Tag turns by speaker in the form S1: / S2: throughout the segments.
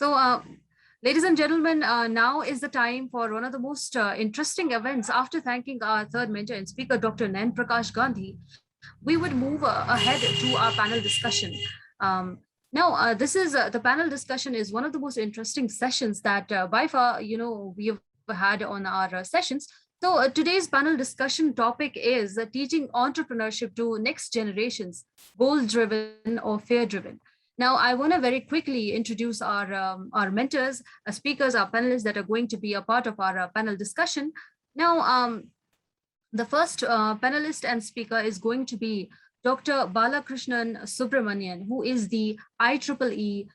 S1: So, ladies and gentlemen, now is the time for one of the most interesting events. After thanking our third mentor and speaker, Dr. Nain Prakash Gandhi, we would move ahead to our panel discussion. Now, this is the panel discussion is one of the most interesting sessions that by far, we have had on our sessions. So today's panel discussion topic is teaching entrepreneurship to next generations, goal-driven or fear-driven. Now, I want to very quickly introduce our mentors, speakers, our panelists that are going to be a part of our panel discussion. Now, the first panelist and speaker is going to be Dr. Balakrishnan Subramanian, who is the IEEE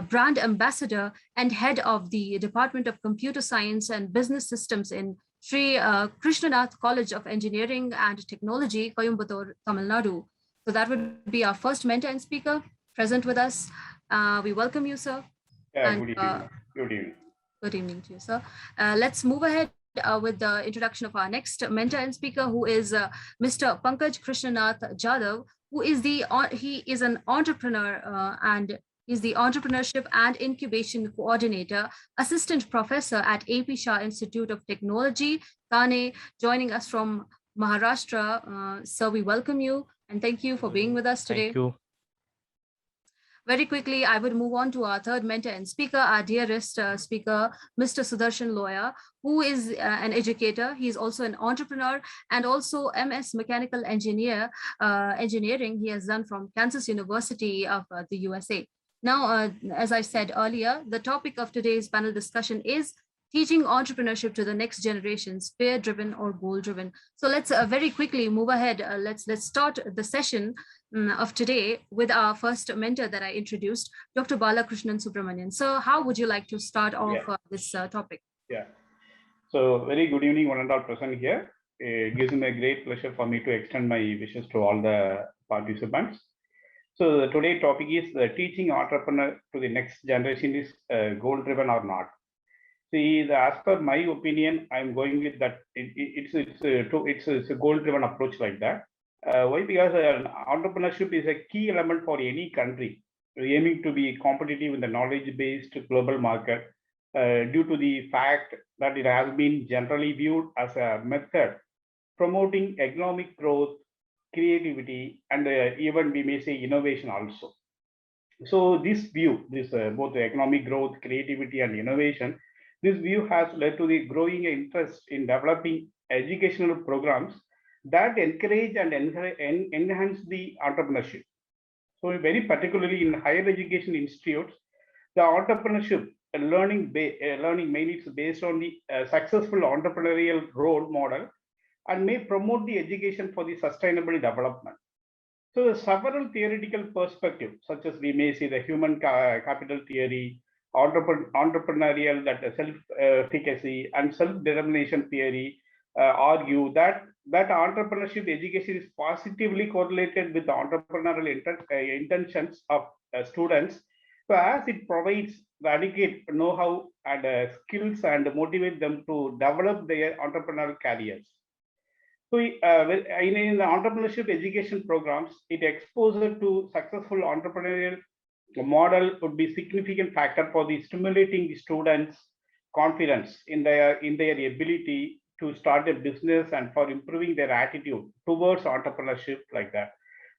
S1: brand ambassador and head of the Department of Computer Science and Business Systems in Sri KRISHNATH College of Engineering and Technology, Coimbatore, Tamil Nadu. So that would be our first mentor and speaker present with us. We welcome you, sir.
S2: Yeah, and, good evening.
S1: Good evening to you, sir. Let's move ahead with the introduction of our next mentor and speaker, who is Mr. PANKAJ KRISHNATH JADHAV, who is he is an entrepreneur and is the Entrepreneurship and Incubation Coordinator, Assistant Professor at AP Shah Institute of Technology, Thane, joining us from Maharashtra. Sir, we welcome you and thank you for being with us today.
S3: Thank you.
S1: Very quickly, I would move on to our third mentor and speaker, our dearest speaker, Mr. SUDARSHAN LOYA, who is an educator. He is also an entrepreneur and also MS Mechanical Engineering he has done from Kansas University of the USA. Now, as I said earlier, the topic of today's panel discussion is teaching entrepreneurship to the next generations, fear-driven or goal-driven. So let's very quickly move ahead. Let's start the session of today with our first mentor that I introduced, Dr. Balakrishnan Subramanian. So how would you like to start off this topic?
S2: Yeah. So very good evening, one and all present here. It gives me a great pleasure for me to extend my wishes to all the participants. So the today topic is teaching entrepreneur to the next generation is goal-driven or not. See, as per my opinion, I'm going with that. It's a goal-driven approach like that. Why? Because entrepreneurship is a key element for any country aiming to be competitive in the knowledge-based global market due to the fact that it has been generally viewed as a method promoting economic growth, creativity, and even we may say innovation also. So this view, both the economic growth, creativity, and innovation, this view has led to the growing interest in developing educational programs that encourage and enhance the entrepreneurship. So very particularly in higher education institutes, the entrepreneurship learning mainly is based on the successful entrepreneurial role model and may promote the education for the sustainable development. So several theoretical perspectives, such as we may see the human capital theory, entrepreneurial, that self-efficacy and self-determination theory, argue that entrepreneurship education is positively correlated with the entrepreneurial intentions of students, so as it provides the adequate know-how and skills and motivate them to develop their entrepreneurial careers. So in the entrepreneurship education programs, it exposure to successful entrepreneurial model would be significant factor for the stimulating the students' confidence in their ability to start a business and for improving their attitude towards entrepreneurship like that.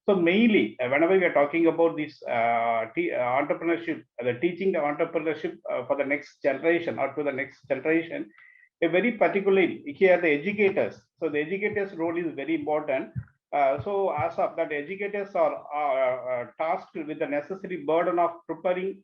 S2: So mainly, whenever we are talking about this entrepreneurship, teaching the entrepreneurship for the next generation or to the next generation, very particularly here the educators. So the educators' role is very important. So as of that, educators are tasked with the necessary burden of preparing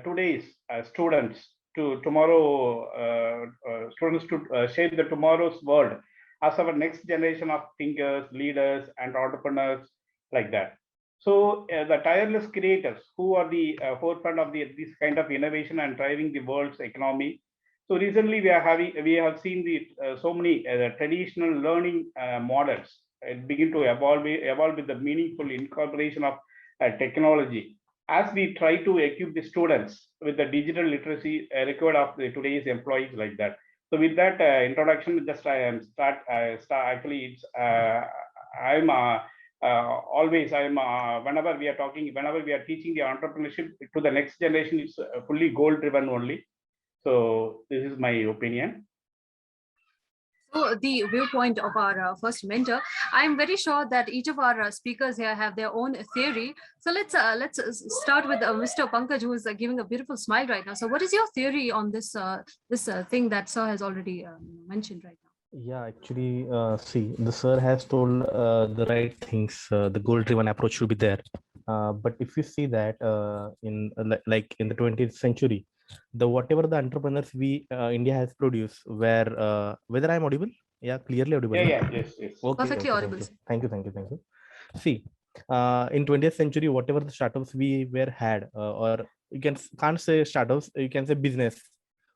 S2: today's students to tomorrow students to shape the tomorrow's world as our next generation of thinkers, leaders, and entrepreneurs like that. So the tireless creators who are the forefront of this kind of innovation and driving the world's economy. So recently we have seen the so many traditional learning models begin to evolve with the meaningful incorporation of technology as we try to equip the students with the digital literacy required of today's employees like that. So with that introduction, just I am actually it's I'm always I'm whenever we are teaching the entrepreneurship to the next generation, it's fully goal driven only. So this is my opinion.
S1: So the viewpoint of our first mentor, I'm very sure that each of our speakers here have their own theory. So let's start with Mr. Pankaj, who is giving a beautiful smile right now. So what is your theory on this thing that Sir has already mentioned right now?
S3: Yeah, actually, see, the sir has told the right things. The goal-driven approach should be there. But if you see that like in the 20th century, the whatever the entrepreneurs we India has produced, where whether I'm audible, yeah, clearly audible.
S2: Yes.
S3: Okay,
S1: Perfectly
S3: okay,
S1: audible.
S3: thank you. See, in 20th century, whatever the startups we were had, or you can't say startups, you can say business.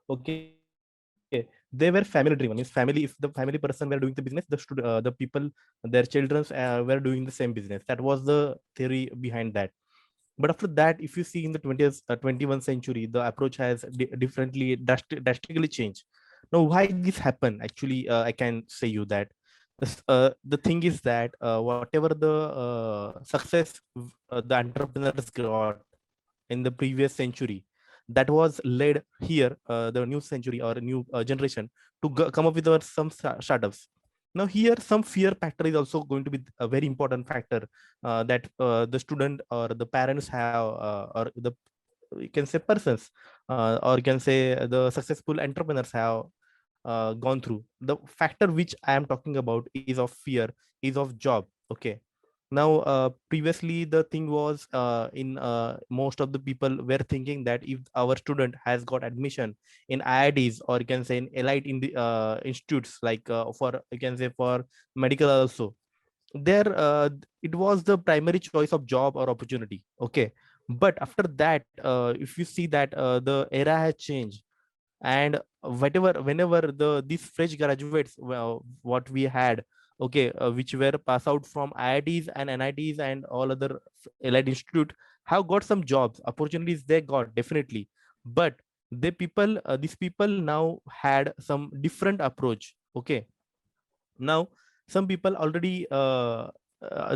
S3: Okay, they were family driven. Means family, if the family person were doing the business, the people, their children were doing the same business. That was the theory behind that. But after that, if you see in the 20th 21st century, the approach has differently drastically changed. Now why this happened, actually, I can say you that the thing is that whatever the success the entrepreneurs got in the previous century, that was led here, the new century or new generation, to come up with some startups. Now here some fear factor is also going to be a very important factor, that the student or the parents have, or the, you can say, persons, or you can say the successful entrepreneurs have gone through. The factor which I am talking about is of fear, is of job. Okay. Now previously the thing was, in most of the people were thinking that if our student has got admission in IITs, or you can say in elite in the institutes, like for, you can say, for medical also, there it was the primary choice of job or opportunity. Okay. But after that, if you see that the era has changed, and whenever these fresh graduates, well, what we had, okay, which were pass out from IITs and NITs and all other elite institute, have got some jobs opportunities they got, definitely. But these people now had some different approach. Okay. Now some people already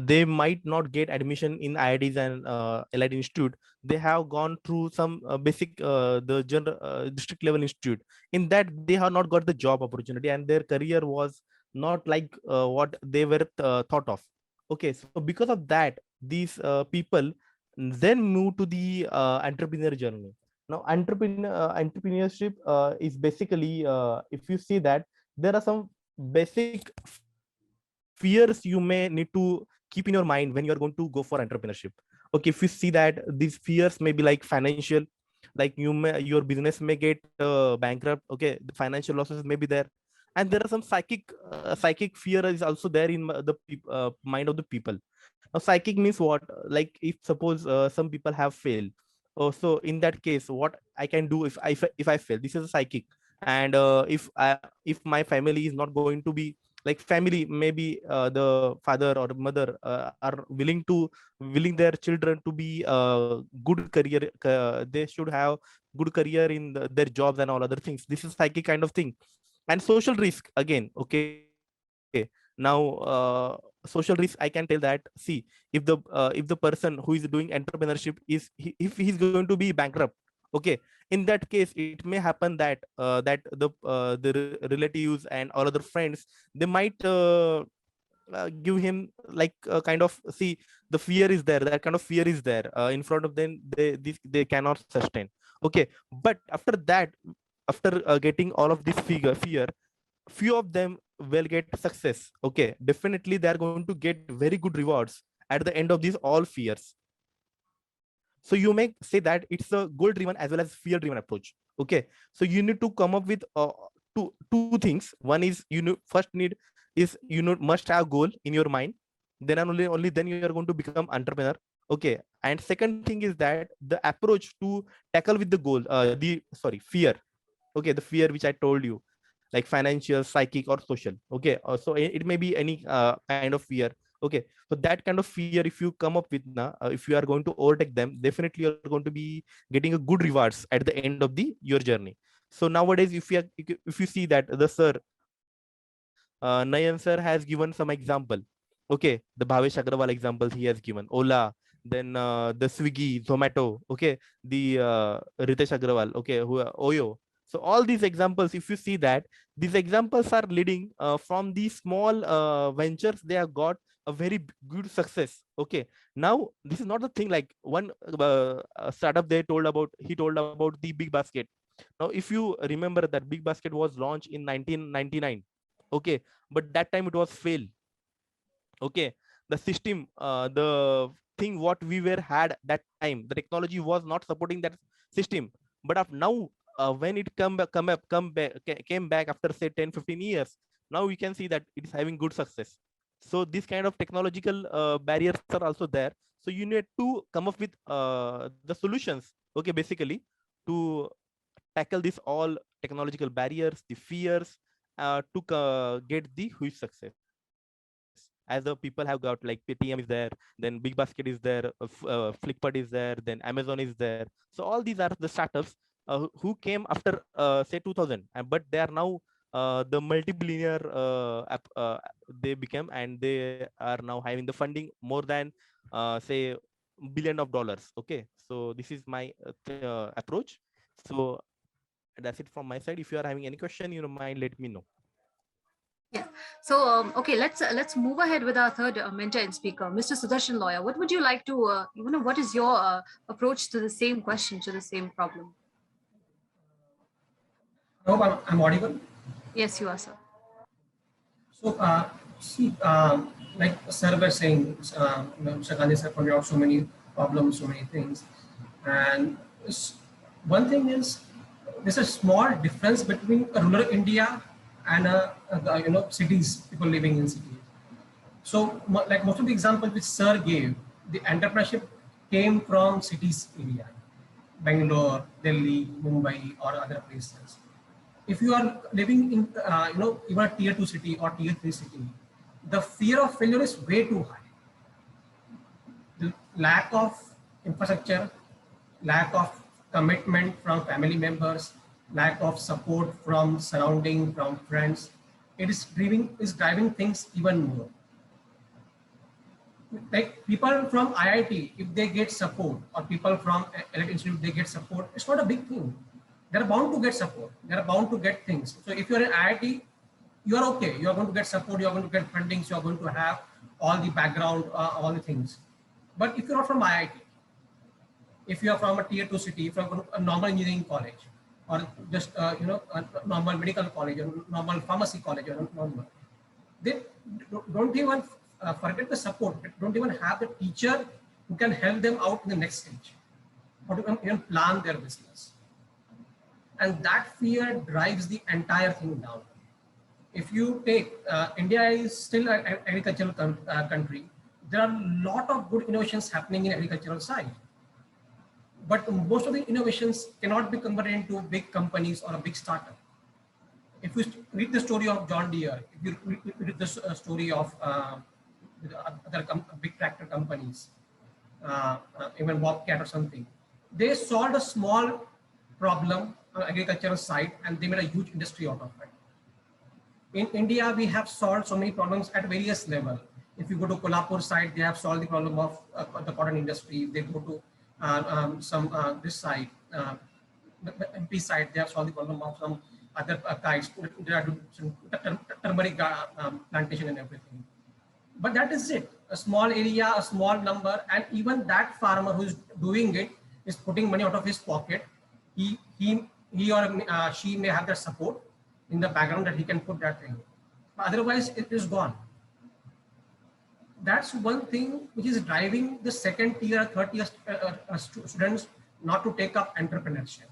S3: they might not get admission in IITs and elite institute. They have gone through some basic the general district level institute. In that, they have not got the job opportunity, and their career was not like what they were thought of. Okay, so because of that, these people then move to the entrepreneur journey. Now entrepreneurship is basically, if you see that, there are some basic fears you may need to keep in your mind when you are going to go for entrepreneurship. Okay, if you see that these fears may be like financial, like your business may get bankrupt. Okay, the financial losses may be there. And there are some psychic fear is also there in the mind of the people. Now psychic means what? Like, if suppose some people have failed, so in that case, what I can do if I fail, this is a psychic. And if my family is not going to be, like, family, maybe the father or mother are willing their children to be good career, they should have good career in their jobs and all other things. This is psychic kind of thing. And social risk again. Okay, now social risk, I can tell that, see, if the person who is doing entrepreneurship if he's going to be bankrupt, okay, in that case it may happen that the relatives and all other friends, they might give him like kind of, see, the fear is there, that kind of fear is there in front of them, they cannot sustain. Okay. But after that, after getting all of this fear, few of them will get success. Okay, definitely they are going to get very good rewards at the end of these all fears. So you may say that it's a goal driven as well as fear driven approach. Okay, so you need to come up with two things. One is, first need is, must have goal in your mind. Then and only then you are going to become entrepreneur. Okay. And second thing is that the approach to tackle with the goal, the sorry, fear. Okay, the fear which I told you, like financial, psychic, or social. Okay, so it may be any kind of fear. Okay, so that kind of fear, if you come up with now, if you are going to overtake them, definitely you're going to be getting a good rewards at the end of the your journey. So nowadays, if you see that the sir Nayan sir has given some example. Okay, the Bhavesh Agrawal examples he has given, Ola, then the Swiggy, Zomato, okay, the Ritesh Agrawal, okay, who Oyo. So all these examples, if you see that, these examples are leading from these small ventures, they have got a very good success. Okay, now this is not the thing like one startup he told about the Big Basket. Now, if you remember that Big Basket was launched in 1999, okay, but that time it was fail. Okay, the system, the thing what we were had that time, the technology was not supporting that system. But now, when it came back after say 10-15 years, now we can see that it is having good success. So this kind of technological barriers are also there. So you need to come up with the solutions, okay, basically to tackle this all technological barriers, the fears, to get the huge success. As the people have got like Paytm is there, then Big Basket is there, Flipkart is there, then Amazon is there. So all these are the startups who came after say 2000, but they are now the multi-billionaire they became, and they are now having the funding more than say $1 billion. Okay, so this is my approach. So that's it from my side. If you are having any question, you mind, let me know.
S1: Yeah. So, okay, let's move ahead with our third mentor and speaker, Mr. Sudarshan Lawyer. What would you like to, what is your approach to the same question, to the same problem?
S4: I hope I'm audible.
S1: Yes, you are, sir.
S4: So, see, like sir was saying, Mr. Gandhi sir pointed out so many problems, so many things. And one thing is, there's a small difference between a rural India and cities, people living in cities. So, like most of the examples which sir gave, the entrepreneurship came from cities area, Bangalore, Delhi, Mumbai, or other places. If you are living in even a tier 2 city or tier 3 city, the fear of failure is way too high. The lack of infrastructure, lack of commitment from family members, lack of support from surrounding, from friends, it is driving things even more. Like people from IIT, if they get support, or people from Elite Institute, they get support, it's not a big thing. They're bound to get support. They're bound to get things. So if you're in IIT, you're okay. You're going to get support. You're going to get funding. So you're going to have all the background, all the things. But if you're not from IIT, if you are from a tier 2 city, from a normal engineering college, or just a normal medical college, or normal pharmacy college, or normal, they don't even forget the support. They don't even have the teacher who can help them out in the next stage, or to even plan their business. And that fear drives the entire thing down. If you take, India is still an agricultural country. There are a lot of good innovations happening in agricultural side. But most of the innovations cannot be converted into big companies or a big startup. If you read the story of John Deere, if you read the story of other big tractor companies, even Bobcat or something, they solved a small problem on agricultural side and they made a huge industry out of it. In India, we have solved so many problems at various levels. If you go to Kolhapur side, they have solved the problem of the cotton industry. If they go to this side, the MP side, they have solved the problem of some other K.I.T.E.S. They are doing some turmeric plantation and everything. But that is it. A small area, a small number, and even that farmer who is doing it is putting money out of his pocket. He or she may have the support in the background that he can put that thing. But otherwise, it is gone. That's one thing which is driving the second tier, third tier students not to take up entrepreneurship.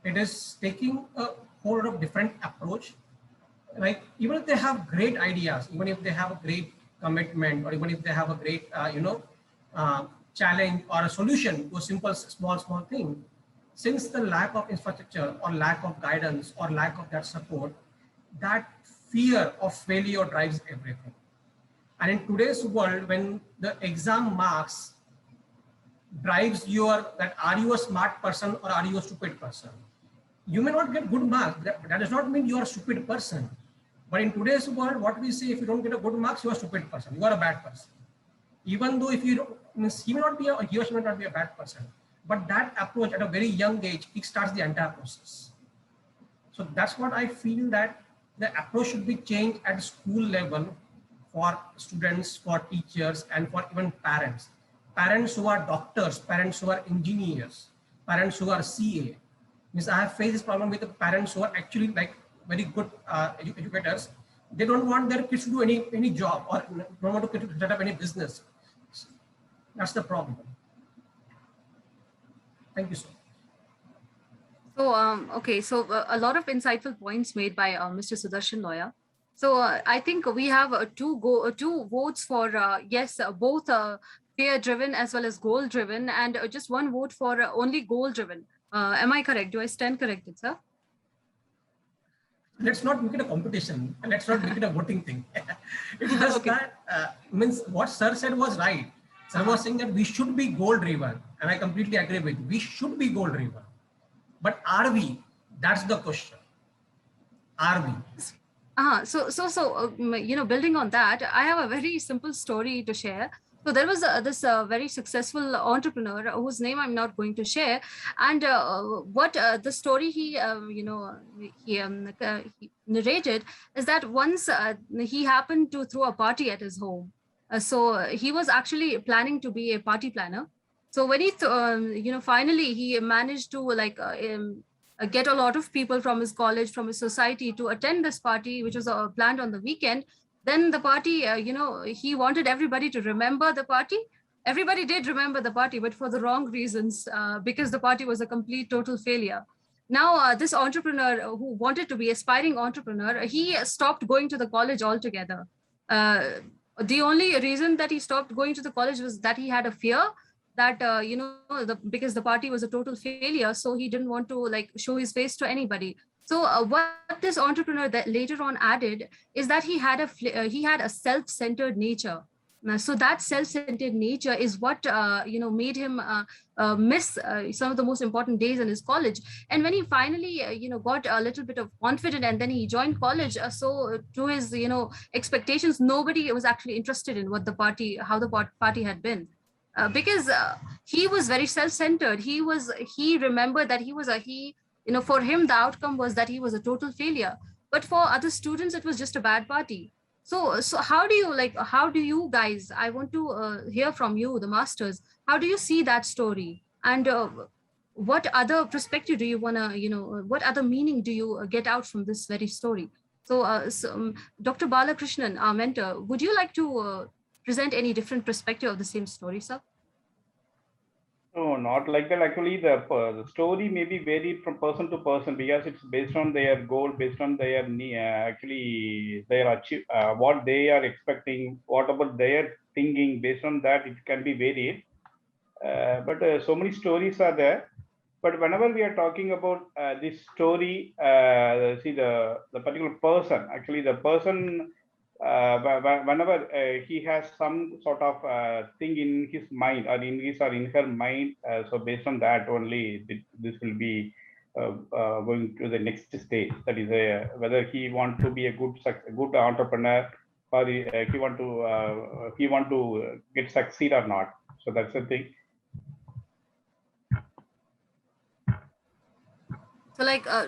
S4: It is taking a whole lot of different approach. Like even if they have great ideas, even if they have a great commitment, or even if they have a great challenge or a solution to a simple small thing, since the lack of infrastructure or lack of guidance or lack of that support, that fear of failure drives everything. And in today's world, when the exam marks drives that are you a smart person or are you a stupid person? You may not get good marks. That does not mean you are a stupid person. But in today's world, what we say, if you don't get a good marks, you are a stupid person, you are a bad person. Even though if you don't, means he may not be he or she may not be a bad person, but that approach at a very young age, it starts the entire process. So that's what I feel, that the approach should be changed at school level for students, for teachers, and for even parents. Parents who are doctors, parents who are engineers, parents who are CA. Means I have faced this problem with the parents who are actually like very good educators. They don't want their kids to do any job, or don't want to set up any business. That's the problem. Thank you, sir.
S1: So, okay, so a lot of insightful points made by Mr. Sudarshan LOYA. So I think we have two votes for yes, both fear-driven as well as goal-driven, and just one vote for only goal-driven. Am I correct? Do I stand corrected, sir?
S4: Let's not make it a competition, and let's not make it a voting thing. It's just
S1: Okay.
S4: that means what sir said was right. Sir was saying that we should be goal-driven, and I completely agree with you. We should be goal-driven. But are we? That's the question. Are we?
S1: Building on that, I have a very simple story to share. So there was this very successful entrepreneur whose name I'm not going to share, and what the story he narrated is that once he happened to throw a party at his home. So he was actually planning to be a party planner. So when he finally he managed to get a lot of people from his college, from his society, to attend this party, which was planned on the weekend. Then the party, he wanted everybody to remember the party. Everybody did remember the party, but for the wrong reasons, because the party was a complete total failure. Now, this entrepreneur who wanted to be aspiring entrepreneur, he stopped going to the college altogether. The only reason that he stopped going to the college was that he had a fear that because the party was a total failure, so he didn't want to show his face to anybody. So what this entrepreneur that later on added is that he had a self-centered nature. So that self-centered nature is what made him miss some of the most important days in his college. And when he finally got a little bit of confidence, and then he joined college, so to his expectations, nobody was actually interested in how the party had been. Because he was very self-centered. He remembered that for him the outcome was that he was a total failure, but for other students it was just a bad party. So how do you guys, I want to hear from you, the masters, how do you see that story? And what other perspective do you want to what other meaning do you get out from this very story? So, Dr. Balakrishnan, our mentor, would you like to present any different perspective of the same story, sir?
S2: No, not like that. Actually, the story may be varied from person to person, because it's based on their goal, based on their what they are expecting, what about their thinking. Based on that, it can be varied. But so many stories are there. But whenever we are talking about this story, see the particular person, actually the person, whenever he has some sort of thing in his mind, or in his or in her mind, so based on that only this will be going to the next stage. That is whether he want to be a good entrepreneur, or he want to get succeed or not. So that's the thing.
S1: So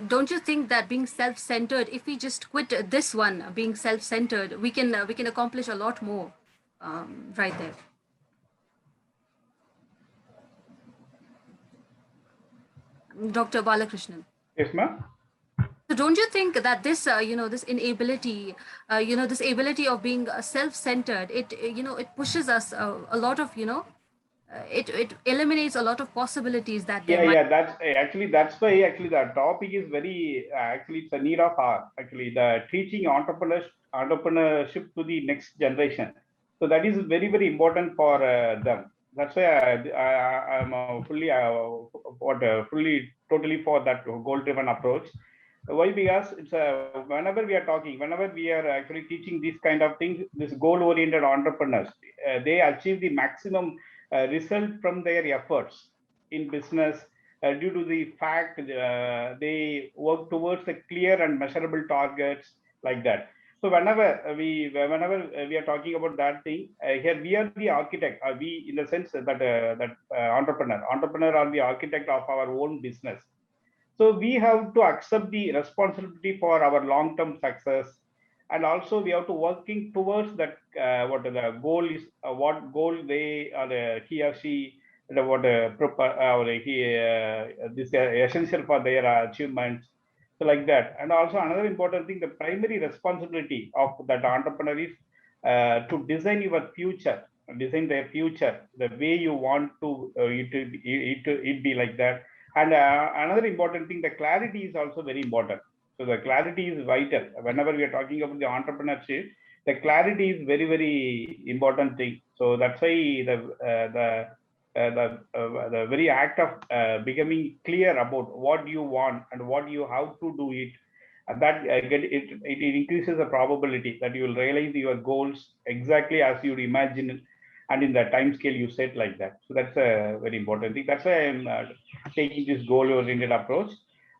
S1: don't you think that being self-centered, if we just quit this one, being self-centered, we can accomplish a lot more right there? Dr. Balakrishnan.
S2: Yes, ma'am.
S1: So don't you think that this, this inability, this ability of being self-centered, it pushes us a lot of, it eliminates a lot of possibilities that there might.
S2: Yeah, that's why actually the topic is very actually it's a need of our actually the teaching entrepreneurship to the next generation. So that is very important for them. That's why I'm fully totally for that goal-driven approach. Why? Because it's whenever we are actually teaching these kind of things, this goal-oriented entrepreneurs, they achieve the maximum result from their efforts in business due to the fact they work towards a clear and measurable targets like that. So whenever we are talking about that thing, here we are the architect. We, in the sense that entrepreneur are the architect of our own business. So we have to accept the responsibility for our long-term success, and also we have to working towards that. What the goal is, what goal they or he or she, what or he this essential for their achievements. So like that, and also another important thing, the primary responsibility of that entrepreneur is to design your future, design their future the way you want to it be like that. And another important thing, the clarity is also very important. So the clarity is vital. Whenever we are talking about the entrepreneurship, the clarity is very, very important thing. So that's why the very act of becoming clear about what you want and what you have to do it, and that it increases the probability that you will realize your goals exactly as you imagine and in the time scale you set like that. So that's a very important thing. That's why I'm taking this goal-oriented approach.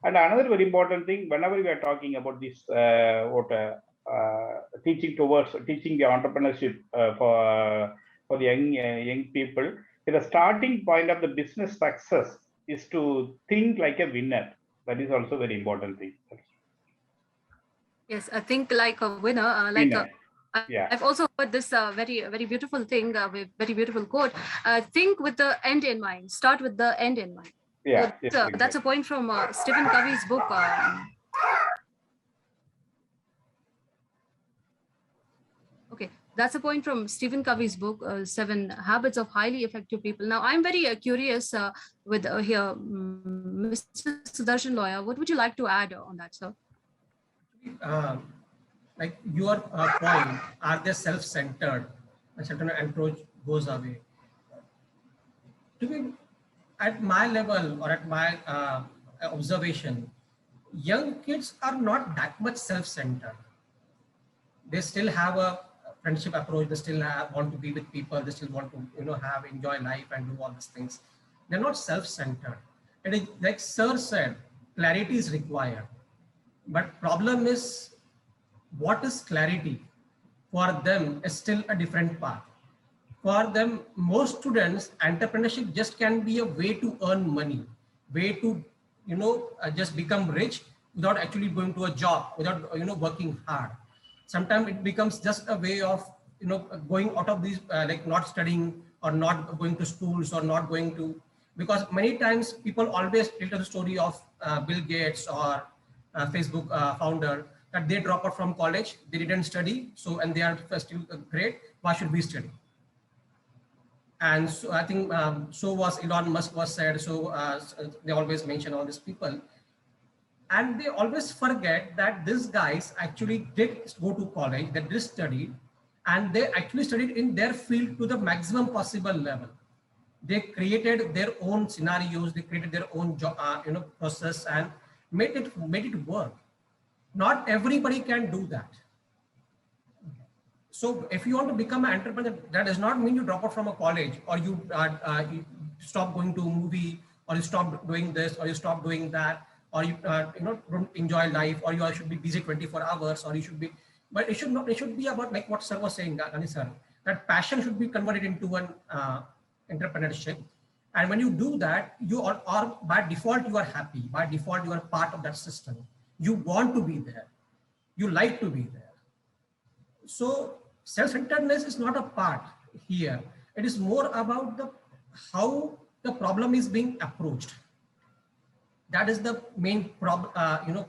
S2: And another very important thing, whenever we are talking about this, teaching the entrepreneurship for the young people, the starting point of the business success is to think like a winner. That is also very important thing.
S1: Yes, I think like a winner,
S2: Winner. Yeah.
S1: I've also heard this very beautiful thing, very beautiful quote. Think with the end in mind. Start with the end in mind.
S2: Yeah.
S1: So that's a point from Stephen Covey's book. Okay, that's a point from Stephen Covey's book, 7 Habits of Highly Effective People. Now, I'm very curious with here, Mr. Sudarshan LOYA, what would you like to add on that, sir?
S4: Like your point, are they self-centered? A certain approach goes away. To be at my level or at my observation, young kids are not that much self-centered. They still have a friendship approach. They still want to be with people. They still want to enjoy life and do all these things. They're not self-centered. And like Sir said, clarity is required. But problem is, what is clarity? For them is still a different path. For them, most students, entrepreneurship just can be a way to earn money, way to just become rich without actually going to a job, without working hard. Sometimes it becomes just a way of going out of these like not studying or not going to schools or not going to, because many times people always tell the story of Bill Gates or Facebook founder, that they drop out from college, they didn't study, so and they are still great. Why should we study? And so I think so was Elon Musk was said. So they always mention all these people, and they always forget that these guys actually did go to college, they did study, and they actually studied in their field to the maximum possible level. They created their own scenarios, they created their own job, process, and made it work. Not everybody can do that. So if you want to become an entrepreneur, that does not mean you drop out from a college, or you stop going to a movie, or you stop doing this, or you stop doing that, or you don't enjoy life, or you should be busy 24 hours, or you should be. But it should not. It should be about like what Sir was saying, Gani sir, that passion should be converted into an entrepreneurship. And when you do that, you are by default you are happy. By default you are part of that system. You want to be there. You like to be there. So self-centeredness is not a part here. It is more about how the problem is being approached. That is the main problem,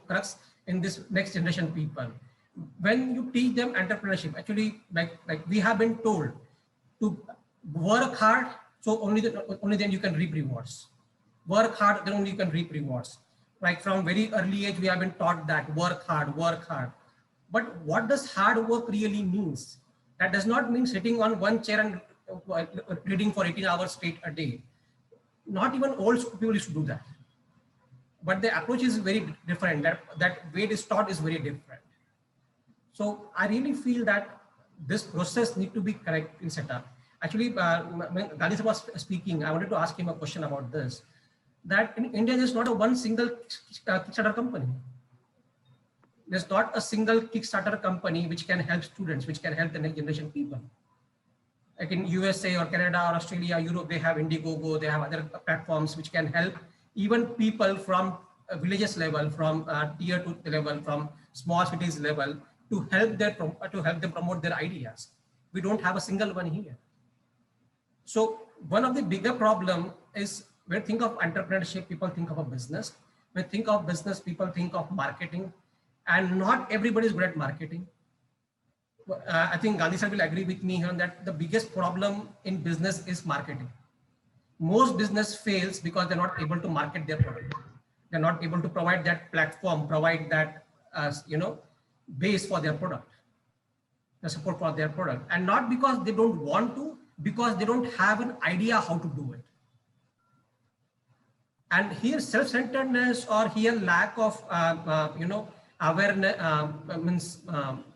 S4: crux in this next generation people. When you teach them entrepreneurship, actually, like we have been told to work hard, so only then you can reap rewards. Work hard, then only you can reap rewards. Like from very early age, we have been taught that work hard, work hard. But what does hard work really means? That does not mean sitting on one chair and reading for 18 hours straight a day. Not even old school people used to do that. But the approach is very different. That way it is taught is very different. So I really feel that this process need to be correct in setup. Actually, when Gani sir was speaking, I wanted to ask him a question about this. That in India, there's not a one single Kickstarter company. There's not a single Kickstarter company which can help students, which can help the next generation people. Like in USA or Canada or Australia, Europe, they have Indiegogo, they have other platforms which can help even people from villages level, from tier 2 level, from small cities level, to help them promote their ideas. We don't have a single one here. So one of the bigger problem is when we think of entrepreneurship, people think of a business. When we think of business, people think of marketing, and not everybody is good at marketing. I think Gandhi sir will agree with me here that the biggest problem in business is marketing. Most business fails because they're not able to market their product. They're not able to provide that platform, provide that base for their product, the support for their product, and not because they don't want to, because they don't have an idea how to do it. And here self-centeredness or here lack of awareness means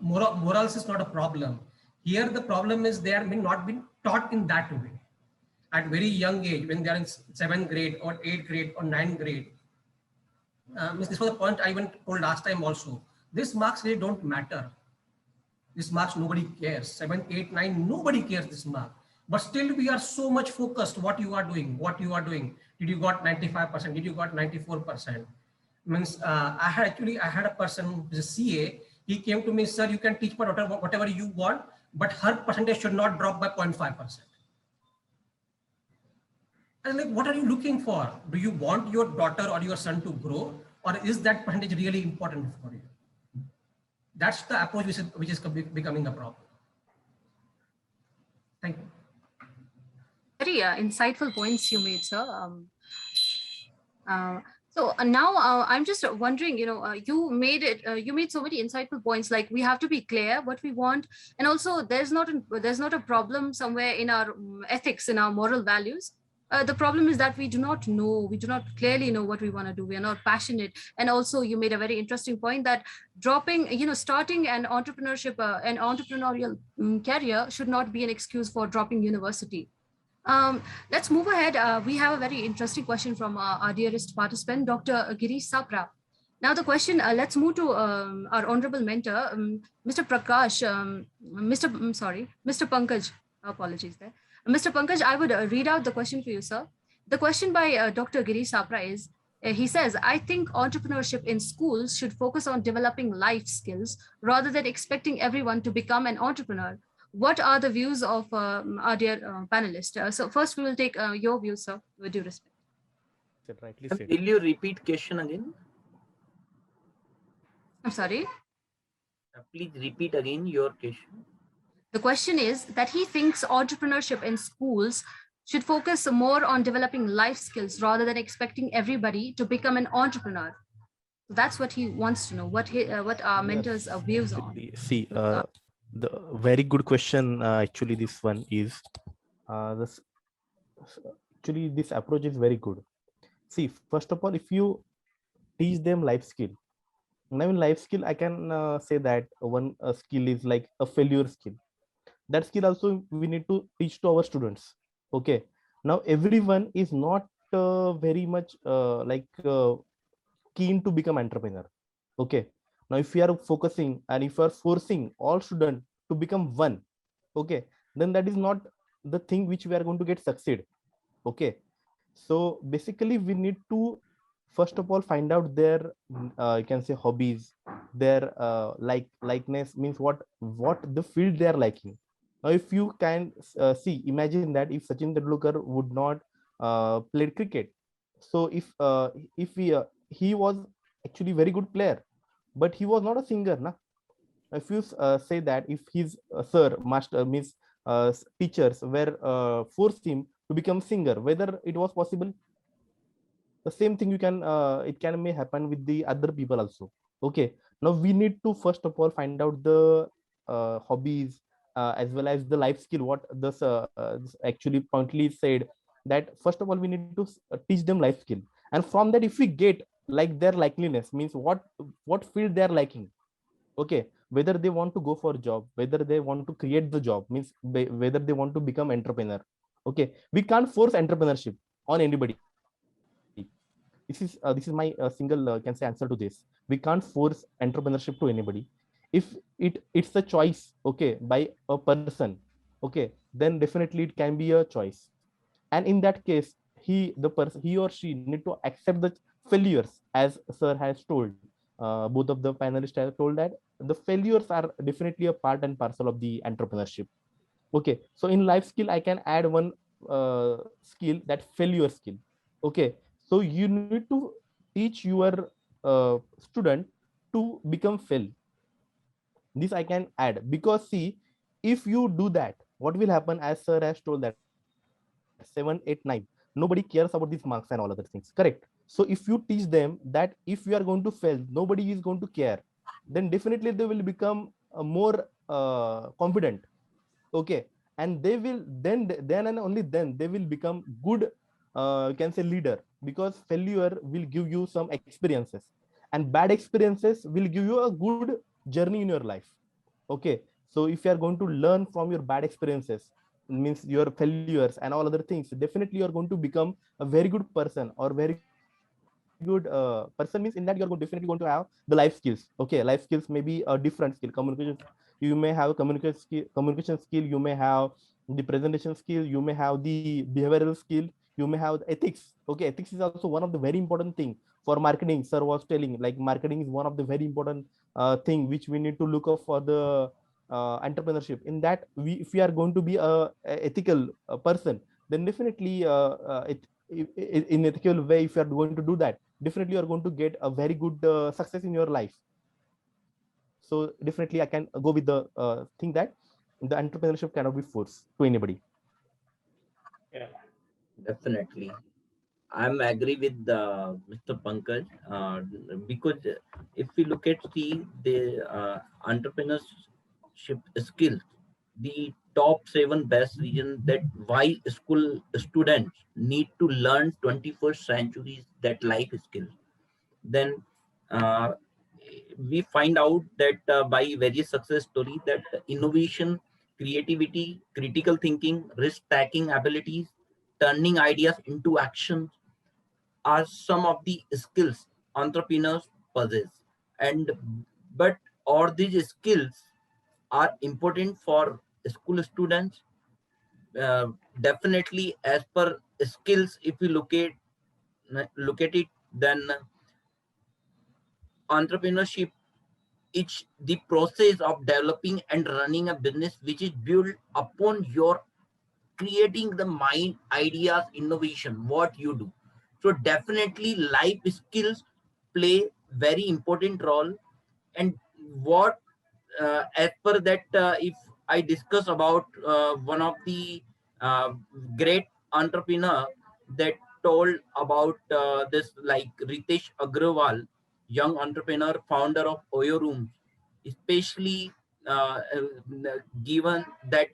S4: morals is not a problem. Here the problem is they are not been taught in that way at very young age, when they are in 7th grade or 8th grade or 9th grade. This was the point I even told last time also. These marks really don't matter. These marks nobody cares. 7, 8, 9, nobody cares this mark. But still we are so much focused what you are doing. Did you got 95%? Did you got 94%? Means I had a person who is a CA. He came to me, sir, you can teach my daughter whatever you want, but her percentage should not drop by 0.5%. And like, what are you looking for? Do you want your daughter or your son to grow, or is that percentage really important for you? That's the approach which is becoming a problem. Thank you.
S1: Very insightful points you made, sir. So now I'm just wondering, you made so many insightful points. Like, we have to be clear what we want, and also there's not a problem somewhere in our ethics, in our moral values. The problem is that we do not clearly know what we want to do. We are not passionate. And also you made a very interesting point that starting an entrepreneurship, an entrepreneurial career should not be an excuse for dropping university. Let's move ahead. We have a very interesting question from our dearest participant, Dr. Girish Sapra. Now the question, let's move to our honorable mentor, Mr. Prakash, Mr. Pankaj, apologies there. Mr. Pankaj, I would read out the question for you, sir. The question by Dr. Girish Sapra is, he says, I think entrepreneurship in schools should focus on developing life skills rather than expecting everyone to become an entrepreneur. What are the views of our dear panelist? So first we will take your views, sir, with due respect.
S3: Rightly said.
S5: Will you repeat question again?
S1: I'm sorry?
S5: Please repeat again your question.
S1: The question is that he thinks entrepreneurship in schools should focus more on developing life skills rather than expecting everybody to become an entrepreneur. So that's what he wants to know, what our mentors' views on.
S3: See, the very good question. Actually, this one is this approach is very good. See, first of all, if you teach them life skill, now in life skill, I can say that one skill is like a failure skill. That skill also we need to teach to our students. Okay, now everyone is not very much keen to become entrepreneur. Okay, now if we are focusing and if we are forcing all students to become one, okay, then that is not the thing which we are going to get succeed. Okay, so basically we need to first of all find out their you can say hobbies, their likeness, means what the field they are liking. Now if you can see, imagine that if Sachin Tendulkar would not play cricket, so if he was actually very good player, but he was not a singer, na? If you say that if his master means teachers were forced him to become singer, whether it was possible? The same thing it may happen with the other people also. Okay, now we need to first of all find out the hobbies as well as the life skill. What this actually pointedly said, that first of all we need to teach them life skill, and from that if we get like their likeliness, means what field they are liking. Okay, whether they want to go for a job, whether they want to create the job, means whether they want to become entrepreneur. Okay, we can't force entrepreneurship on anybody. this is my single can say answer to this. We can't force entrepreneurship to anybody. If it's a choice, okay, by a person, okay, then definitely it can be a choice. And in that case, he or she need to accept the failures, as sir has told. Both of the panelists have told that the failures are definitely a part and parcel of the entrepreneurship. Okay, so in life skill I can add one skill, that failure skill. Okay, so you need to teach your student to become fail. This I can add, because see, if you do that, what will happen, as sir has told, that 7, 8, 9, nobody cares about these marks and all other things, correct? So if you teach them that if you are going to fail, nobody is going to care, then definitely they will become more confident. Okay, and they will then and only then they will become good, you can say, leader, because failure will give you some experiences, and bad experiences will give you a good journey in your life. Okay, so if you are going to learn from your bad experiences, means your failures and all other things, definitely you are going to become a very good person, or very good person, means in that you are going, definitely going to have the life skills. Okay, life skills may be a different skill. Communication, you may have communication skill, you may have the presentation skill, you may have the behavioral skill, you may have the ethics. Okay, ethics is also one of the very important thing for marketing. Sir was telling, like, marketing is one of the very important thing which we need to look up for the entrepreneurship. In that, if we are going to be a ethical person, then definitely in ethical way, if you are going to do that, definitely you are going to get a very good success in your life. So definitely I can go with the thing that the entrepreneurship cannot be forced to anybody.
S2: Yeah.
S5: Definitely. I'm agree with Mr. Pankaj, because if we look at the entrepreneurship skills, the top 7 best reasons that why school students need to learn 21st centuries that life skills. Then uh, we find out that by various success stories that innovation, creativity, critical thinking, risk taking abilities, turning ideas into action are some of the skills entrepreneurs possess. And but all these skills are important for school students. uh, Definitely, as per skills, if we look at it, then entrepreneurship is the process of developing and running a business which is built upon your creating the mind, ideas, innovation, what you do. So definitely life skills play very important role. And what as per that, if I discuss about one of the uh, great entrepreneur that told about this, like Ritesh Agrawal, young entrepreneur, founder of Oyo Rooms, especially given that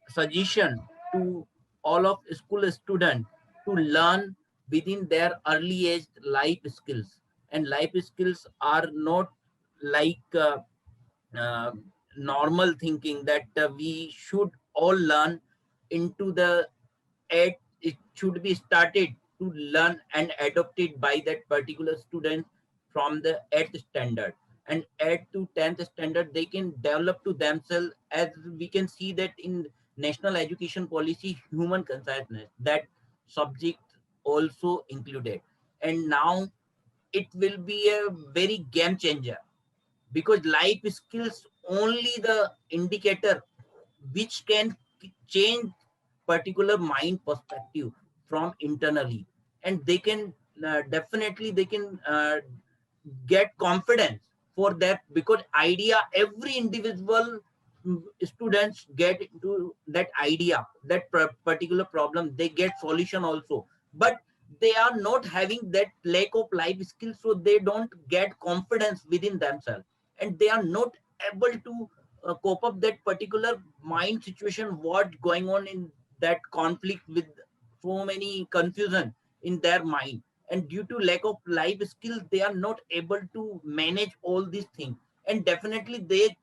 S5: suggestion to all of school students to learn within their early age life skills. And life skills are not like uh, normal thinking that we should all learn into the at it should be started to learn and adopted by that particular student from the 8th standard. And 8th to 10th standard they can develop to themselves, as we can see that in national education policy human consciousness that subject also included. And now it will be a very game changer, because life skills only the indicator which can change particular mind perspective from internally. And they can definitely they can get confidence for that, because idea every individual students get into that idea, that particular problem they get solution also. But they are not having that lack of life skills, so they don't get confidence within themselves, and they are not able to cope up that particular mind situation what going on in that conflict with so many confusion in their mind. And due to lack of life skills they are not able to manage all these things, and definitely they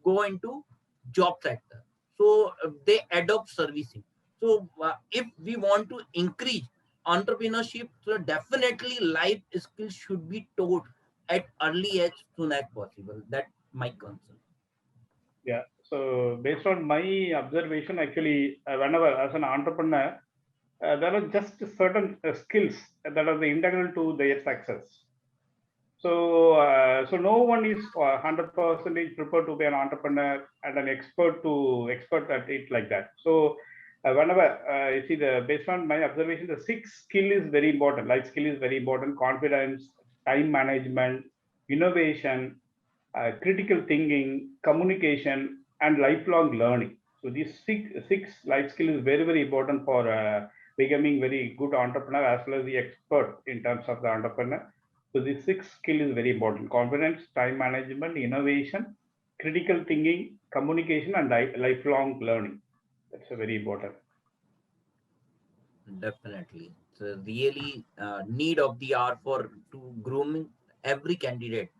S5: go into job sector. So they adopt servicing. So if we want to increase entrepreneurship, so definitely life skills should be taught at early age soon as possible. That's my concern.
S2: Yeah. So based on my observation, actually, whenever as an entrepreneur, there are just certain skills that are the integral to their success. So, so no one is 100% prepared to be an entrepreneur and an expert at it like that. So, whenever you see the based on my observation, the sixth skill is very important. Life skill is very important: confidence, time management, innovation, critical thinking, communication, and lifelong learning. So these six life skill is very important for becoming very good entrepreneur as well as the expert in terms of the entrepreneur. So this six skill is very important: confidence, time management, innovation, critical thinking, communication, and lifelong learning. That's a very important.
S5: Definitely, it's a really need of the hour for to grooming every candidate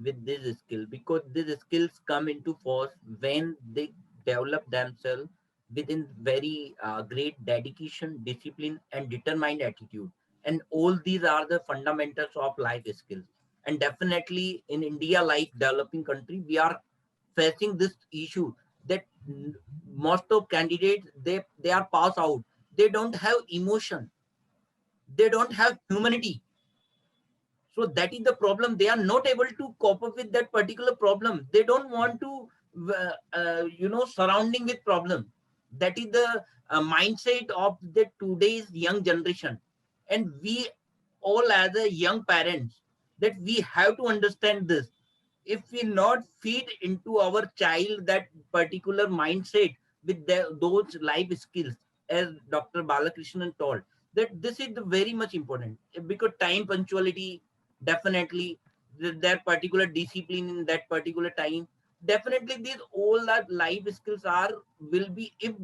S5: with this skill, because these skills come into force when they develop themselves within very great dedication, discipline, and determined attitude. And all these are the fundamentals of life skills. And definitely in India, like developing country, we are facing this issue that most of candidates, they are pass out. They don't have emotion. They don't have humanity. So that is the problem. They are not able to cope up with that particular problem. They don't want to surrounding with problem. That is the mindset of the today's young generation. And we all as a young parents, that we have to understand this. If we not feed into our child that particular mindset with those life skills, as Dr. Balakrishnan told, that this is the very much important, because time punctuality, definitely their particular discipline in that particular time, definitely these all that life skills are will be, if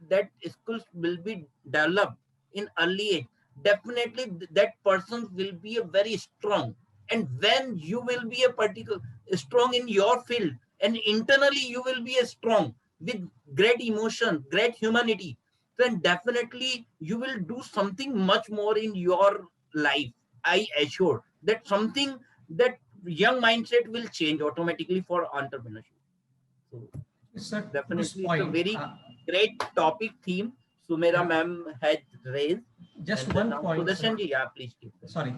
S5: that skills will be developed in early age, definitely that person will be a very strong. And when you will be a particular strong in your field, and internally you will be a strong with great emotion, great humanity, then definitely you will do something much more in your life. I assure that something, that young mindset will change automatically for entrepreneurship. So
S4: It's a good
S5: definitely it's a
S4: point.
S5: very great topic theme Sumaira
S4: Yeah.
S5: ma'am had raised.
S4: Just
S5: And then
S4: one
S5: now
S4: point, sir.
S5: Sudarshan ji, yeah, please keep that.
S4: Sorry.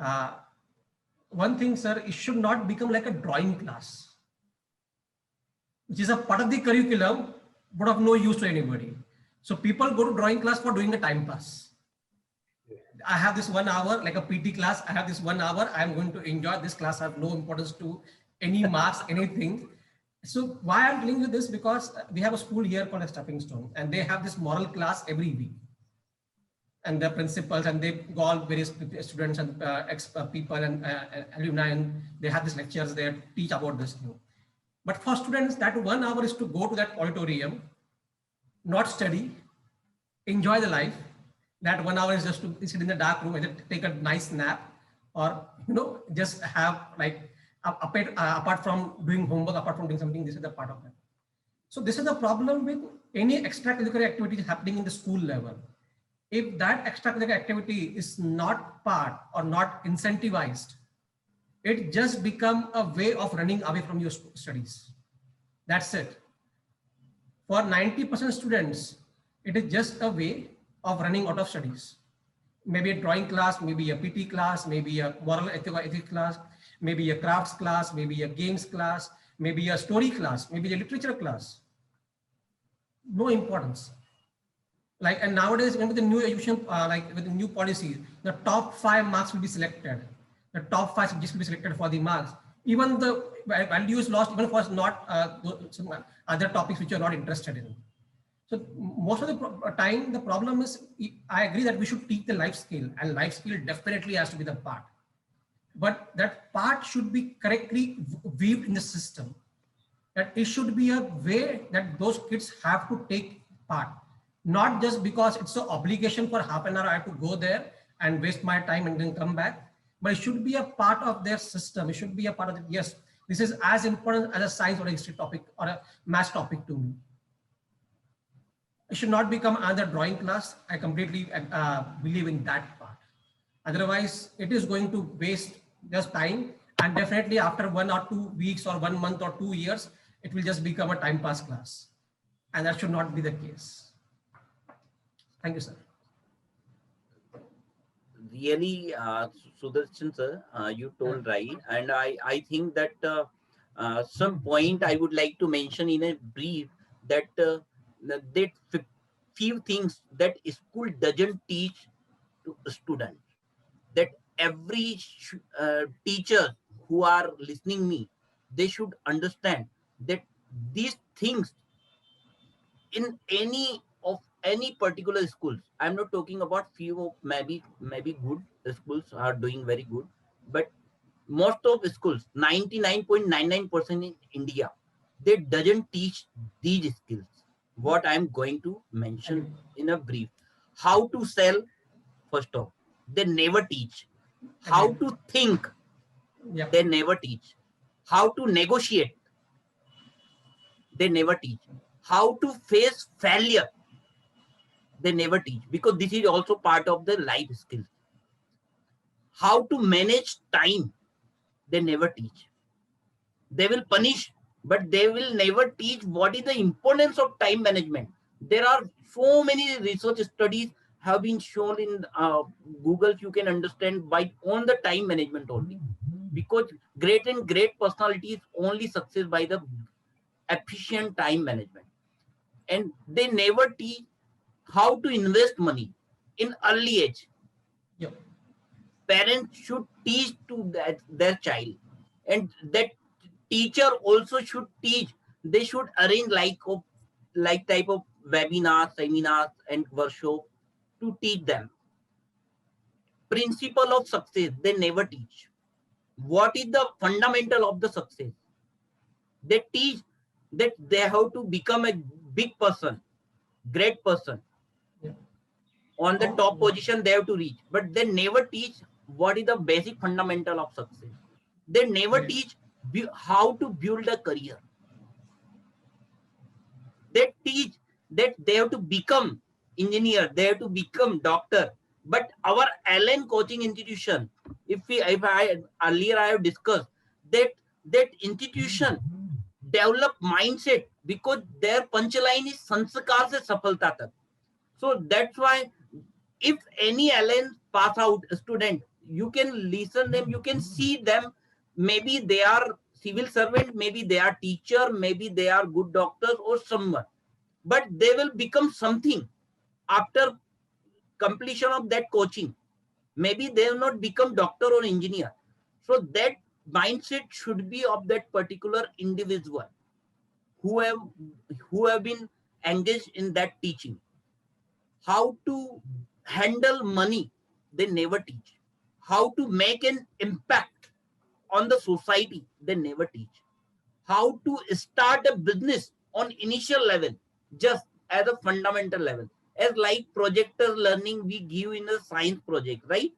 S4: Uh, One thing, sir, it should not become like a drawing class, which is a part of the curriculum, but of no use to anybody. So people go to drawing class for doing a time pass. I have this 1 hour, like a PT class. I have this 1 hour. I'm going to enjoy this class. I have no importance to any marks, anything. So why I'm telling you this, because we have a school here called a Stepping Stone, and they have this moral class every week. And the principals, and they go all various students and people and alumni, and they have these lectures there, teach about this thing. But for students, that 1 hour is to go to that auditorium, not study, enjoy the life. That 1 hour is just to sit in the dark room and take a nice nap, or just have like apart from doing homework, apart from doing something, this is the part of it. So this is the problem with any extracurricular activities happening in the school level. If that extracurricular activity is not part or not incentivized, it just become a way of running away from your studies. That's it. For 90% students, it is just a way of running out of studies. Maybe a drawing class, maybe a PT class, maybe a moral ethics class, maybe a crafts class, maybe a games class, maybe a story class, maybe a literature class. No importance. Like, and nowadays, with the new education, like with the new policies, the top 5 marks will be selected. The top 5 subjects will be selected for the marks. Even the value is lost, even for not some other topics which you're not interested in. So most of the time, the problem is, I agree that we should teach the life skill, and life skill definitely has to be the part. But that part should be correctly weaved in the system. That it should be a way that those kids have to take part. Not just because it's an obligation for half an hour, I have to go there and waste my time and then come back, but it should be a part of their system. It should be a part of it. Yes, this is as important as a science or a history topic or a math topic to me. It should not become another drawing class. I completely believe in that part. Otherwise, it is going to waste just time, and definitely after 1 or 2 weeks or 1 month or 2 years, it will just become a time pass class, and that should not be the case. Thank you, sir.
S5: Really, Sudarshan sir, you told right, and I think that some point I would like to mention in a brief that that few things that school doesn't teach to students, that every teacher who are listening me, they should understand that these things in any particular schools, I'm not talking about few of maybe good schools are doing very good, but most of schools, 99.99% in India, they doesn't teach these skills what I'm going to mention
S4: Agree.
S5: in a brief. How to sell, first off, they never teach. How
S4: Agreed.
S5: to think,
S4: Yep.
S5: they never teach. How to negotiate, they never teach. How to face failure, they never teach, because this is also part of the life skills. How to manage time, they never teach. They will punish, but they will never teach what is the importance of time management. There are so many research studies have been shown in Google. You can understand by on the time management only, because great and great personalities only success by the efficient time management. And they never teach how to invest money in early age.
S4: Yep.
S5: Parents should teach to their child, and that teacher also should teach. They should arrange like type of webinars, seminars, and workshop to teach them principle of success. They never teach what is the fundamental of the success. They teach that they have to become a big person, great person,
S4: Yep.
S5: on the
S4: How?
S5: top position they have to reach, but they never teach what is the basic fundamental of success. They never
S4: Great.
S5: teach how to build a career. They teach that they have to become engineer, they have to become doctor. But our Allen coaching institution, if I earlier I have discussed that that institution develop mindset, because their punchline is sanskar se safalta tak. So that's why if any Allen pass out student, you can listen them, you can see them. Maybe they are civil servant, maybe they are teacher, maybe they are good doctors or someone, but they will become something after completion of that coaching. Maybe they will not become doctor or engineer. So that mindset should be of that particular individual who have who have been engaged in that teaching. How to handle money, they never teach. How to make an impact on the society, they never teach. How to start a business on initial level, just as a fundamental level, as like projector learning we give in a science project, right?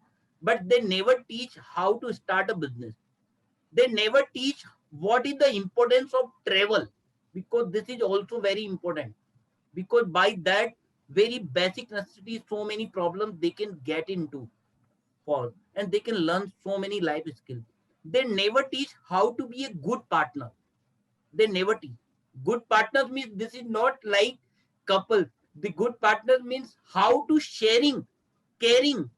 S5: But they never teach how to start a business. They never teach what is the importance of travel, because this is also very important, because by that very basic necessity, so many problems they can get into for, and they can learn so many life skills. They never teach how to be a good partner. They never teach. Good partners means this is not like couple. The good partner means how to sharing, caring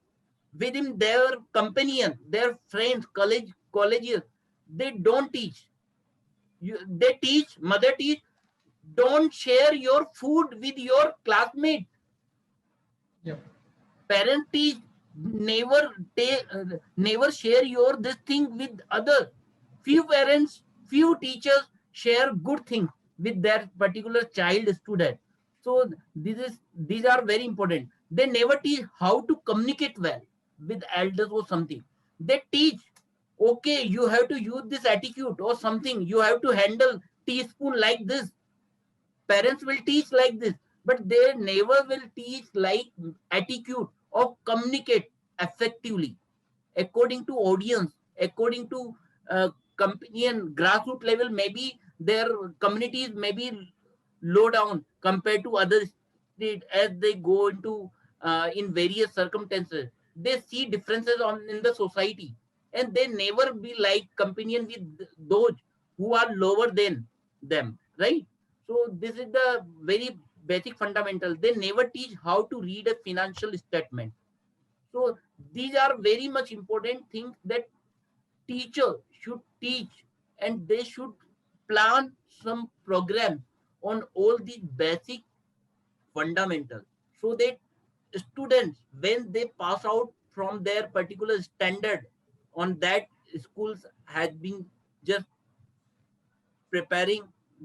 S5: within their companion, their friends, colleges. They don't teach. They teach, mother teach, don't share your food with your classmate.
S4: Yep.
S5: Parent teach, never never share your this thing with other. Few parents, few teachers share good things with their particular child student. So these are very important. They never teach how to communicate well with elders or something. They teach, okay, you have to use this attitude or something, you have to handle teaspoon like this. Parents will teach like this, but they never will teach like attitude or communicate effectively according to audience, according to company and grassroots level. Maybe their communities may be low down compared to others, as they go into in various circumstances, they see differences in the society, and they never be like companion with those who are lower than them, right? So this is the very basic fundamental. They never teach how to read a financial statement. So these are very much important things that teacher should teach, and they should plan some programs on all these basic fundamentals, so that students, when they pass out from their particular standard on that schools has been just preparing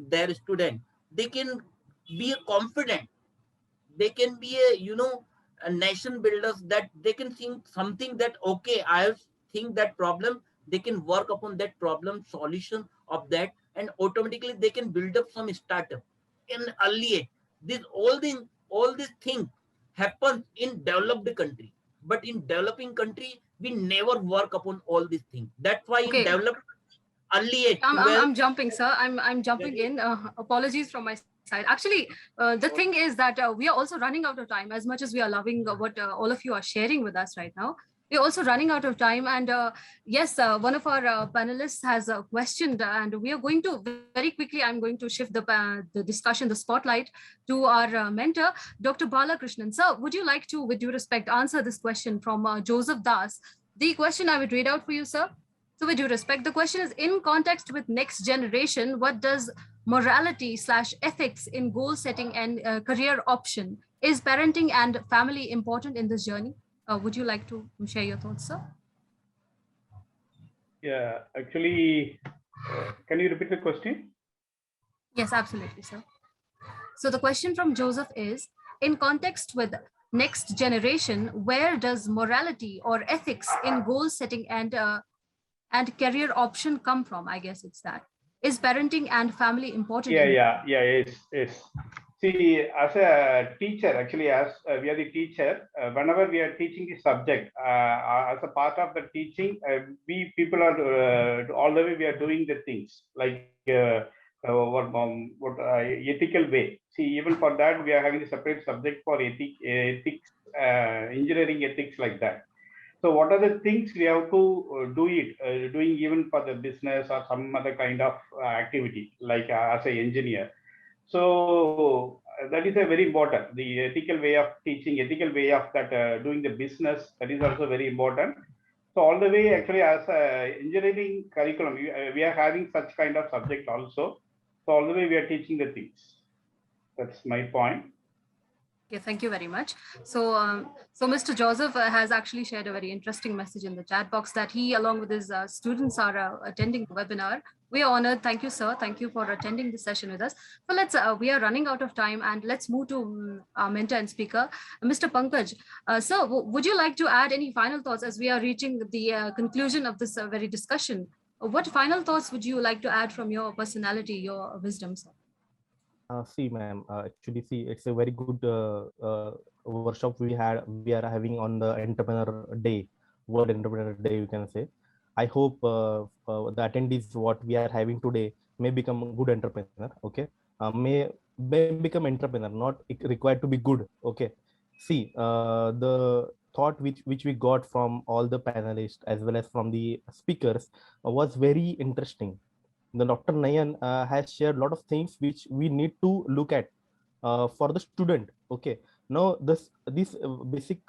S5: their student, they can be confident, they can be a nation builders, that they can think something that okay, I think that problem, they can work upon that problem solution of that, and automatically they can build up some startup in early age. All these things happen in developed country, but in developing country we never work upon all these things. That's why in
S1: Okay,
S5: developed early age
S1: I'm
S5: 12.
S1: jumping, sir. I'm jumping in. Apologies from my side. Actually, the thing is that we are also running out of time. As much as we are loving what all of you are sharing with us right now, we're also running out of time. And yes, one of our panelists has questioned, and we are going to very quickly. I'm going to shift the discussion, the spotlight, to our mentor, Dr. Balakrishnan. Sir, would you like to, with due respect, answer this question from Joseph Das? The question I would read out for you, sir. So with due respect, the question is, in context with next generation, what does morality/ethics in goal setting and career option? Is parenting and family important in this journey? Would you like to share your thoughts, sir?
S2: Yeah, actually, can you repeat the question?
S1: Yes, absolutely, sir. So the question from Joseph is, in context with next generation, where does morality or ethics in goal setting and career option come from? I guess it's that. Is parenting and family important?
S2: Yes. See, as a teacher, actually, as we are the teacher, whenever we are teaching the subject, as a part of the teaching, we people are all the way we are doing the things like ethical way. See, even for that, we are having a separate subject for ethics, engineering ethics, like that. So what are the things we have to doing even for the business or some other kind of activity, like as an engineer. So that is a very important. The ethical way of teaching, ethical way of that doing the business, that is also very important. So all the way, actually, as a engineering curriculum, we are having such kind of subject also. So all the way we are teaching the things. That's my point.
S1: Okay, thank you very much. So, so Mr. Joseph has actually shared a very interesting message in the chat box that he, along with his students, are attending the webinar. We are honored. Thank you, sir. Thank you for attending this session with us. So let's, we are running out of time, and let's move to our mentor and speaker, Mr. Pankaj. Sir, would you like to add any final thoughts as we are reaching the conclusion of this very discussion? What final thoughts would you like to add from your personality, your wisdom, sir?
S3: See, ma'am, actually, see, it's a very good workshop we are having on the Entrepreneur Day, World Entrepreneur Day, you can say. I hope the attendees what we are having today may become a good entrepreneur. Okay, may become entrepreneur, not required to be good. Okay, see, the thought which we got from all the panelists as well as from the speakers was very interesting. The Dr. Nayan has shared a lot of things which we need to look at for the student. Okay, now this basic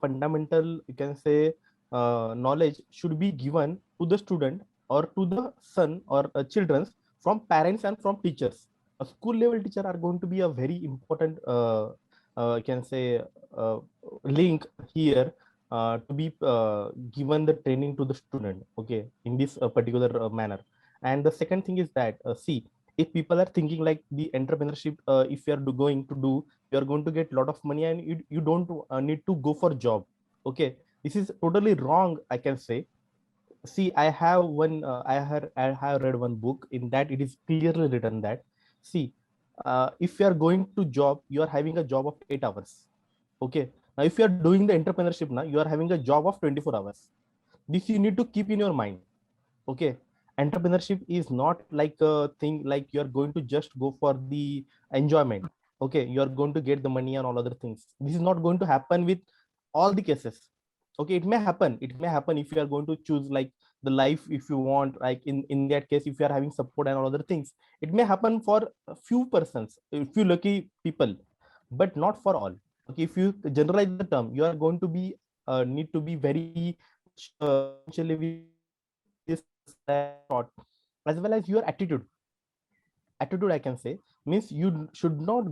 S3: fundamental, you can say, knowledge should be given to the student or to the son or children from parents and from teachers. A school level teacher are going to be a very important, you can say, link here to be given the training to the student. Okay, in this particular manner. And the second thing is that see, if people are thinking like the entrepreneurship, if you are going to do, you are going to get a lot of money and you don't need to go for job. Okay, this is totally wrong, I can say. See, I have read one book. In that it is clearly written that, see, if you are going to job, you are having a job of 8 hours. Okay, now if you are doing the entrepreneurship, now you are having a job of 24 hours. This you need to keep in your mind. Okay, entrepreneurship is not like a thing like you're going to just go for the enjoyment. okay, you are going to get the money and all other things. This is not going to happen with all the cases. Okay, it may happen if you are going to choose like the life if you want, like in that case, if you are having support and all other things, it may happen for a few persons, a few lucky people, but not for all. Okay, if you generalize the term, you are going to be need to be very much financially this thought, as well as your attitude, I can say, means you should not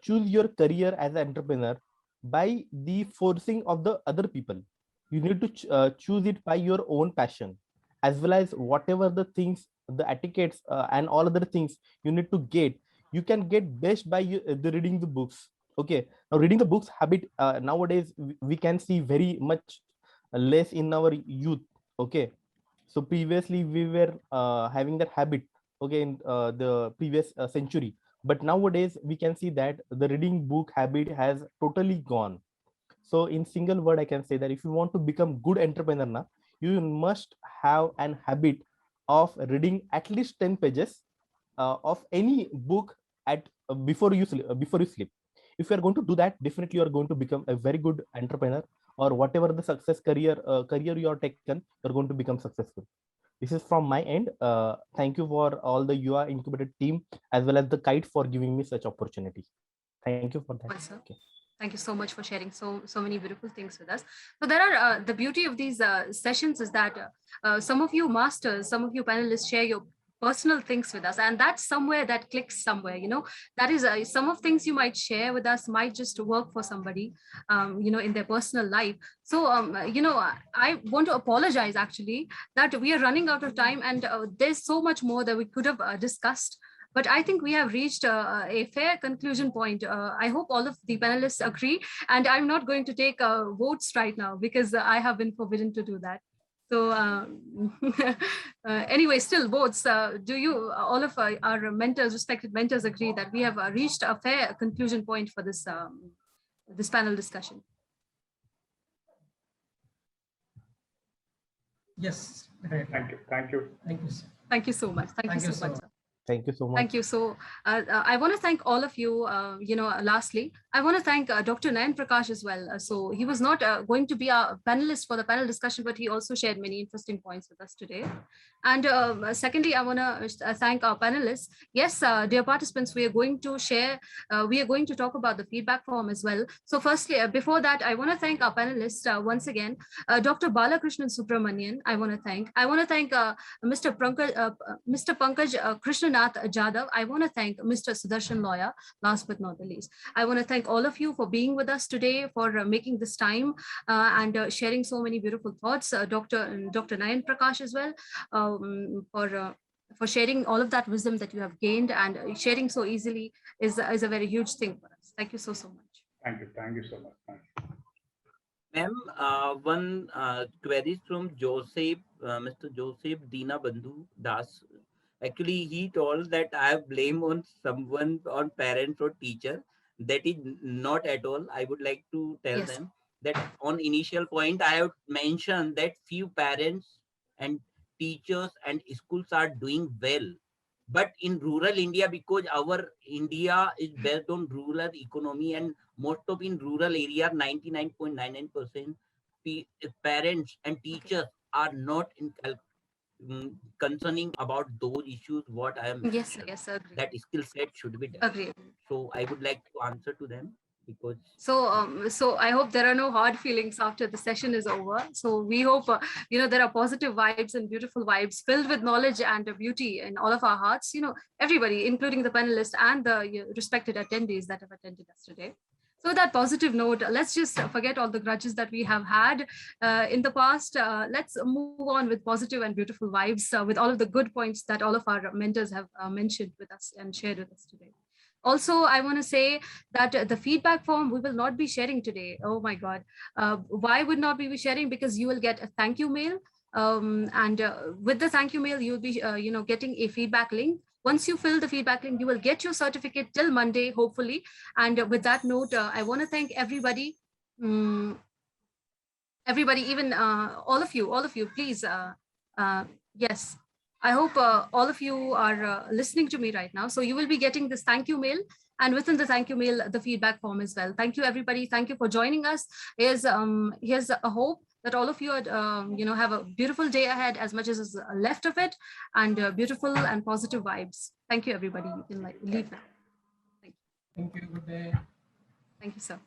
S3: choose your career as an entrepreneur by the forcing of the other people. You need to choose it by your own passion, as well as whatever the things, the etiquettes and all other things you need to get. You can get best by the reading the books. Okay, now reading the books habit nowadays we can see very much less in our youth. Okay, so previously we were having that habit, okay, in the previous century, but nowadays we can see that the reading book habit has totally gone. So in single word, I can say that if you want to become good entrepreneur now, you must have an habit of reading at least 10 pages of any book at before you sleep. If you are going to do that, definitely you are going to become a very good entrepreneur, or whatever the success career you are taken, you're going to become successful. This is from my end. Thank you for all the Yuva IncubatED team, as well as the K.I.T.E.S for giving me such opportunity. Thank you for that.
S1: Sir.
S3: Okay.
S1: Thank you so much for sharing so many beautiful things with us. So there are the beauty of these sessions is that some of you masters, some of you panelists share your personal things with us, and that's somewhere that clicks somewhere. That is some of things you might share with us might just work for somebody, in their personal life. So I want to apologize actually that we are running out of time, and there's so much more that we could have discussed. But I think we have reached a fair conclusion point. I hope all of the panelists agree. And I'm not going to take votes right now because I have been forbidden to do that. So anyway, still votes. Do you, all of our mentors, respected mentors, agree that we have reached a fair conclusion point for this this panel discussion?
S4: Yes.
S2: Thank you. Thank you.
S4: Thank you, sir.
S1: Thank you so much. Thank you so much, sir.
S3: Thank you so much.
S1: Thank you. So I want to thank all of you. Lastly, I want to thank Dr. Nayan Prakash as well. So he was not going to be a panelist for the panel discussion, but he also shared many interesting points with us today. And secondly, I want to thank our panelists. Yes, dear participants, we are going to share, we are going to talk about the feedback form as well. So firstly, before that, I want to thank our panelists once again, Dr. Balakrishnan Subramanian. I want to thank Mr. PANKAJ KRISHNATH JADHAV. I want to thank Mr. SUDARSHAN LOYA, last but not the least. I want to thank all of you for being with us today, for making this time and sharing so many beautiful thoughts. Dr. Nayan Prakash as well, for sharing all of that wisdom that you have gained, and sharing so easily is a very huge thing for us. Thank you so much.
S2: Thank you. Thank you so much. Thank you.
S5: Ma'am, one query from Joseph, Mr. Joseph Dina Bandhu Das. Actually, he told that I have blame on someone, on parents or teacher. That is not at all. I would like to tell
S1: Yes.
S5: them that on initial point, I have mentioned that few parents and teachers and schools are doing well. But in rural India, because our India is based on rural economy, and most of in rural area, 99.99% parents and teachers are not in concerning about those issues what I am mentioned.
S1: Yes, agree.
S5: That skill set should be developed.
S1: Agree.
S5: So I would like to answer to them, because
S1: so I hope there are no hard feelings after the session is over. So we hope there are positive vibes and beautiful vibes filled with knowledge and beauty in all of our hearts. Everybody, including the panelists and the respected attendees that have attended us today. So with that positive note, let's just forget all the grudges that we have had in the past. Let's move on with positive and beautiful vibes with all of the good points that all of our mentors have mentioned with us and shared with us today. Also, I want to say that the feedback form we will not be sharing today. Oh my God. Why would not we be sharing? Because you will get a thank you mail. And with the thank you mail, you'll be getting a feedback link. Once you fill the feedback link, you will get your certificate till Monday, hopefully. And with that note, I want to thank everybody. Everybody, even all of you, please. Yes. I hope all of you are listening to me right now. So you will be getting this thank you mail. And within the thank you mail, the feedback form as well. Thank you, everybody. Thank you for joining us. Here's a hope that all of you have a beautiful day ahead, as much as is left of it, and beautiful and positive vibes. Thank you, everybody. You can leave now.
S4: Thank you. Good day.
S1: Thank you, sir.